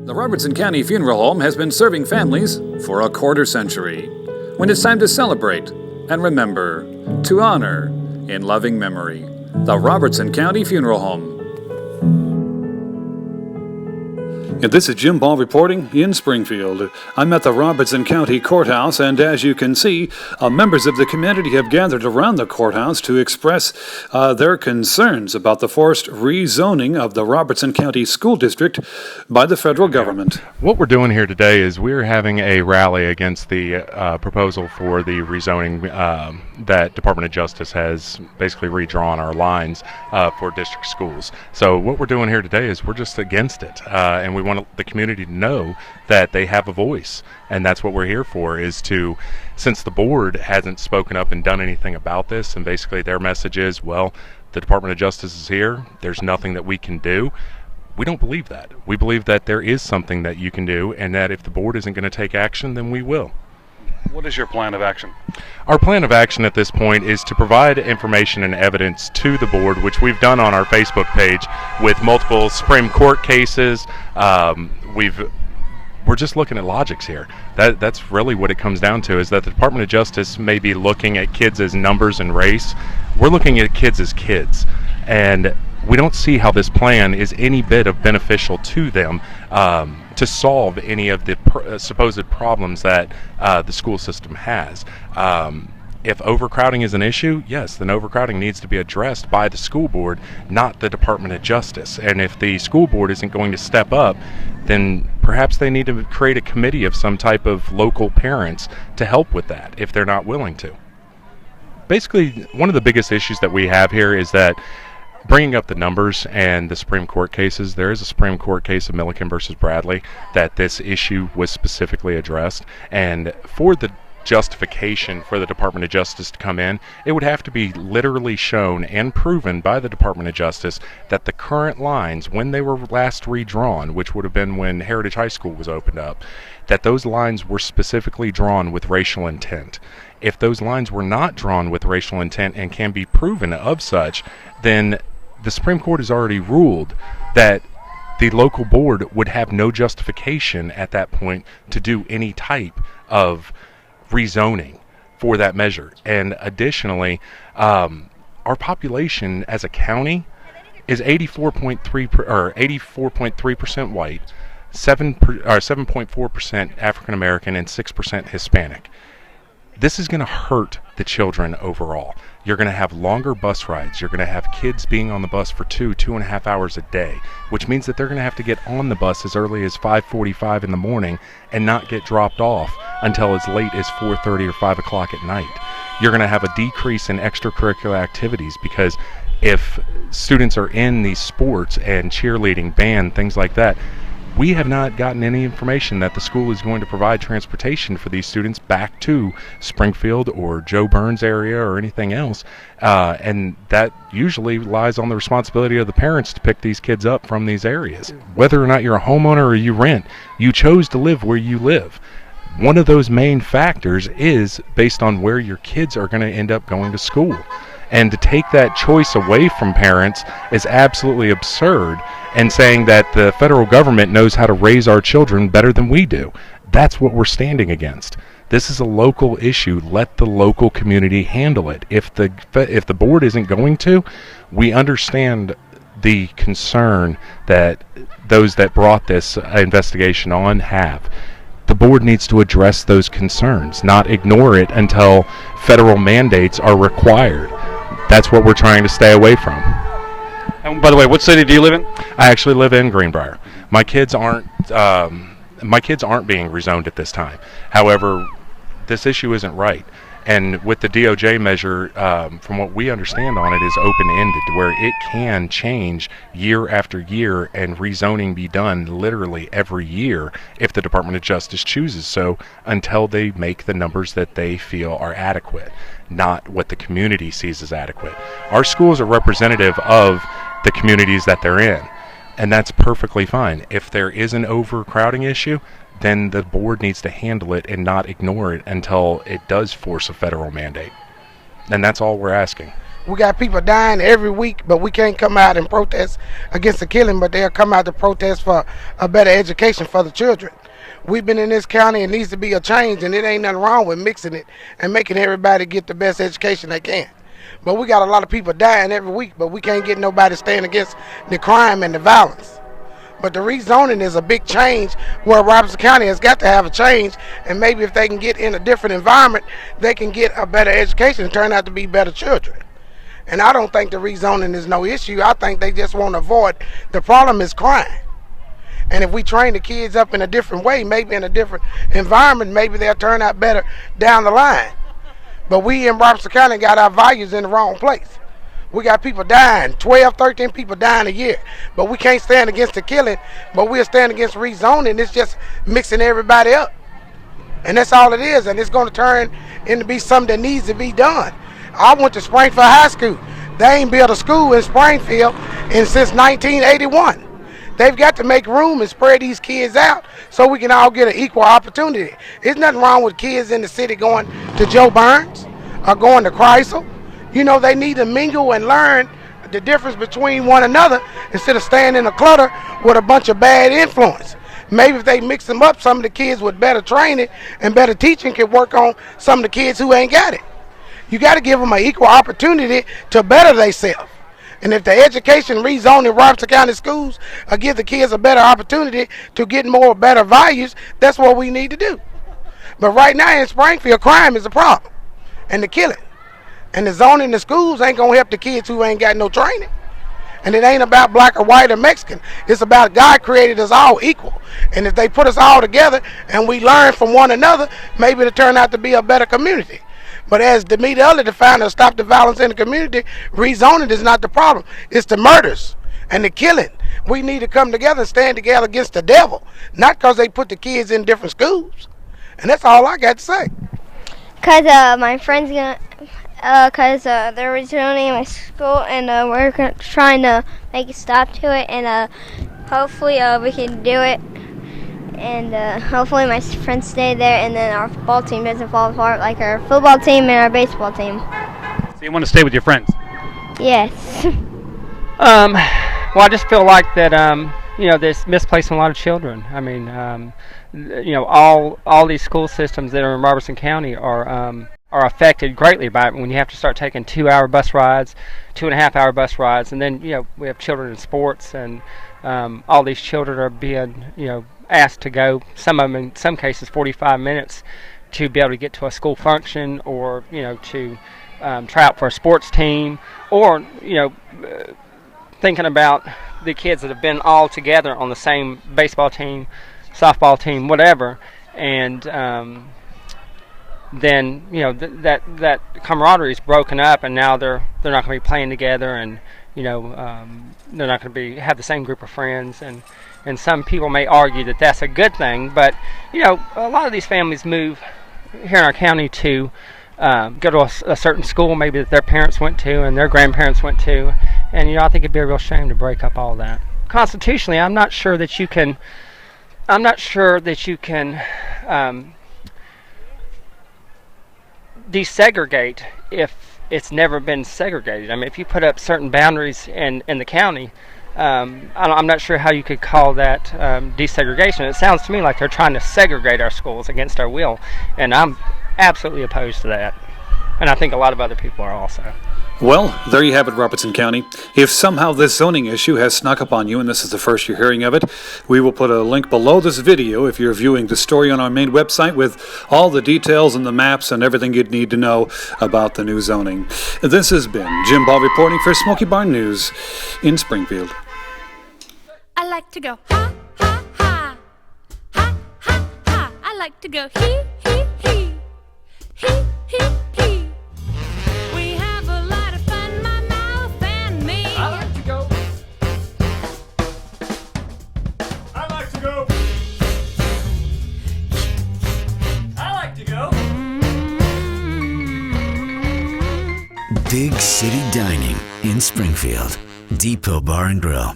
The Robertson County Funeral Home has been serving families for a quarter century. When it's time to celebrate and remember, to honor in loving memory, the Robertson County Funeral Home. And this is Jim Ball reporting in Springfield. I'm at the Robertson County Courthouse, and as you can see, members of the community have gathered around the courthouse to express their concerns about the forced rezoning of the Robertson County School District by the federal government. What we're doing here today is we're having a rally against the proposal for the rezoning that Department of Justice has basically redrawn our lines for district schools. So what we're doing here today is we're just against it, and we want the community to know that they have a voice, and that's what we're here for, is to, since the board hasn't spoken up and done anything about this, and basically their message is, well, the Department of Justice is here, there's nothing that we can do. We don't believe that. We believe that there is something that you can do, and that if the board isn't going to take action, then we will. What is your plan of action? Our plan of action at this point is to provide information and evidence to the board, which we've done on our Facebook page with multiple Supreme Court cases. We're just looking at logics here. That's really what it comes down to, is that the Department of Justice may be looking at kids as numbers and race. We're looking at kids as kids. And we don't see how this plan is any bit of beneficial to them to solve any of the supposed problems that the school system has. If overcrowding is an issue, yes, then overcrowding needs to be addressed by the school board, not the Department of Justice. And if the school board isn't going to step up, then perhaps they need to create a committee of some type of local parents to help with that, if they're not willing to. Basically, one of the biggest issues that we have here is that, bringing up the numbers and the Supreme Court cases, there is a Supreme Court case of Milliken versus Bradley that this issue was specifically addressed, and for the justification for the Department of Justice to come in, it would have to be literally shown and proven by the Department of Justice that the current lines, when they were last redrawn, which would have been when Heritage High School was opened up, that those lines were specifically drawn with racial intent. If those lines were not drawn with racial intent and can be proven of such, then the Supreme Court has already ruled that the local board would have no justification at that point to do any type of rezoning for that measure. And additionally, our population as a county is 84.3% white, 7.4% African American, and 6% Hispanic. This is going to hurt the children overall. You're going to have longer bus rides. You're going to have kids being on the bus for 2.5 hours a day, which means that they're going to have to get on the bus as early as 5:45 in the morning and not get dropped off until as late as 4:30 or 5 o'clock at night. You're going to have a decrease in extracurricular activities, because if students are in these sports and cheerleading, band, things like that, we have not gotten any information that the school is going to provide transportation for these students back to Springfield or Joe Burns area or anything else. And that usually lies on the responsibility of the parents to pick these kids up from these areas. Whether or not you're a homeowner or you rent, you chose to live where you live. One of those main factors is based on where your kids are going to end up going to school. And to take that choice away from parents is absolutely absurd, and saying that the federal government knows how to raise our children better than we do. That's what we're standing against. This is a local issue. Let the local community handle it. If the board isn't going to, we understand the concern that those that brought this investigation on have. The board needs to address those concerns, not ignore it until federal mandates are required. That's what we're trying to stay away from. And by the way, what city do you live in? I actually live in Greenbrier. My kids aren't being rezoned at this time. However, this issue isn't right. And with the DOJ measure, from what we understand on it, is open-ended, where it can change year after year and rezoning be done literally every year if the Department of Justice chooses so, until they make the numbers that they feel are adequate, not what the community sees as adequate. Our schools are representative of the communities that they're in, and that's perfectly fine. If there is an overcrowding issue, then the board needs to handle it and not ignore it until it does force a federal mandate. And that's all we're asking. We got people dying every week, but we can't come out and protest against the killing, but they'll come out to protest for a better education for the children. We've been in this county, it needs to be a change, and it ain't nothing wrong with mixing it and making everybody get the best education they can. But we got a lot of people dying every week, but we can't get nobody staying against the crime and the violence. But the rezoning is a big change where Robertson County has got to have a change, and maybe if they can get in a different environment, they can get a better education and turn out to be better children. And I don't think the rezoning is no issue. I think they just want to avoid. The problem is crime. And if we train the kids up in a different way, maybe in a different environment, maybe they'll turn out better down the line. But we in Robertson County got our values in the wrong place. We got people dying, 12, 13 people dying a year. But we can't stand against the killing, but we'll stand against rezoning. It's just mixing everybody up. And that's all it is, and it's going to turn into be something that needs to be done. I went to Springfield High School. They ain't built a school in Springfield since 1981. They've got to make room and spread these kids out so we can all get an equal opportunity. There's nothing wrong with kids in the city going to Joe Burns or going to Chrysler. You know, they need to mingle and learn the difference between one another instead of staying in a clutter with a bunch of bad influence. Maybe if they mix them up, some of the kids with better training and better teaching can work on some of the kids who ain't got it. You got to give them an equal opportunity to better themselves. And if the education rezoning Robertson County schools give the kids a better opportunity to get more better values, that's what we need to do. But right now in Springfield, crime is a problem, and the killing. And the zoning in the schools ain't going to help the kids who ain't got no training. And it ain't about black or white or Mexican. It's about God created us all equal. And if they put us all together and we learn from one another, maybe it'll turn out to be a better community. But as the other defined to stop the violence in the community, rezoning is not the problem. It's the murders and the killing. We need to come together and stand together against the devil, not because they put the kids in different schools. And that's all I got to say. Because my friend's going to, because they're rezoning my school, and we're trying to make a stop to it, and hopefully we can do it. And hopefully my friends stay there, and then our football team doesn't fall apart like our football team and our baseball team. So you want to stay with your friends? Yes. Well, I just feel like that, there's misplacing a lot of children. I mean, all these school systems that are in Robertson County are affected greatly by it when you have to start taking 2-hour bus rides, 2.5-hour bus rides, and then, we have children in sports, and all these children are being, asked to go, some of them in some cases 45 minutes to be able to get to a school function, or to try out for a sports team, or thinking about the kids that have been all together on the same baseball team, softball team, whatever, and then that camaraderie is broken up, and now they're not going to be playing together, and they're not going to have the same group of friends, and some people may argue that that's a good thing, but a lot of these families move here in our county to go to a certain school maybe that their parents went to and their grandparents went to, and I think it'd be a real shame to break up all that. Constitutionally, I'm not sure that you can desegregate if it's never been segregated. I mean, if you put up certain boundaries in the county, I'm not sure how you could call that desegregation. It sounds to me like they're trying to segregate our schools against our will, and I'm absolutely opposed to that. And I think a lot of other people are also. Well, there you have it, Robertson County. If somehow this zoning issue has snuck up on you and this is the first you're hearing of it, we will put a link below this video if you're viewing the story on our main website with all the details and the maps and everything you'd need to know about the new zoning. This has been Jim Ball reporting for Smoky Barn News in Springfield. I like to go ha, ha, ha, ha, ha, ha. I like to go he, he, he, he, he, he. We have a lot of fun, my mouth and me. I like to go. I like to go. I like to go. Big City Dining in Springfield. Depot Bar and Grill.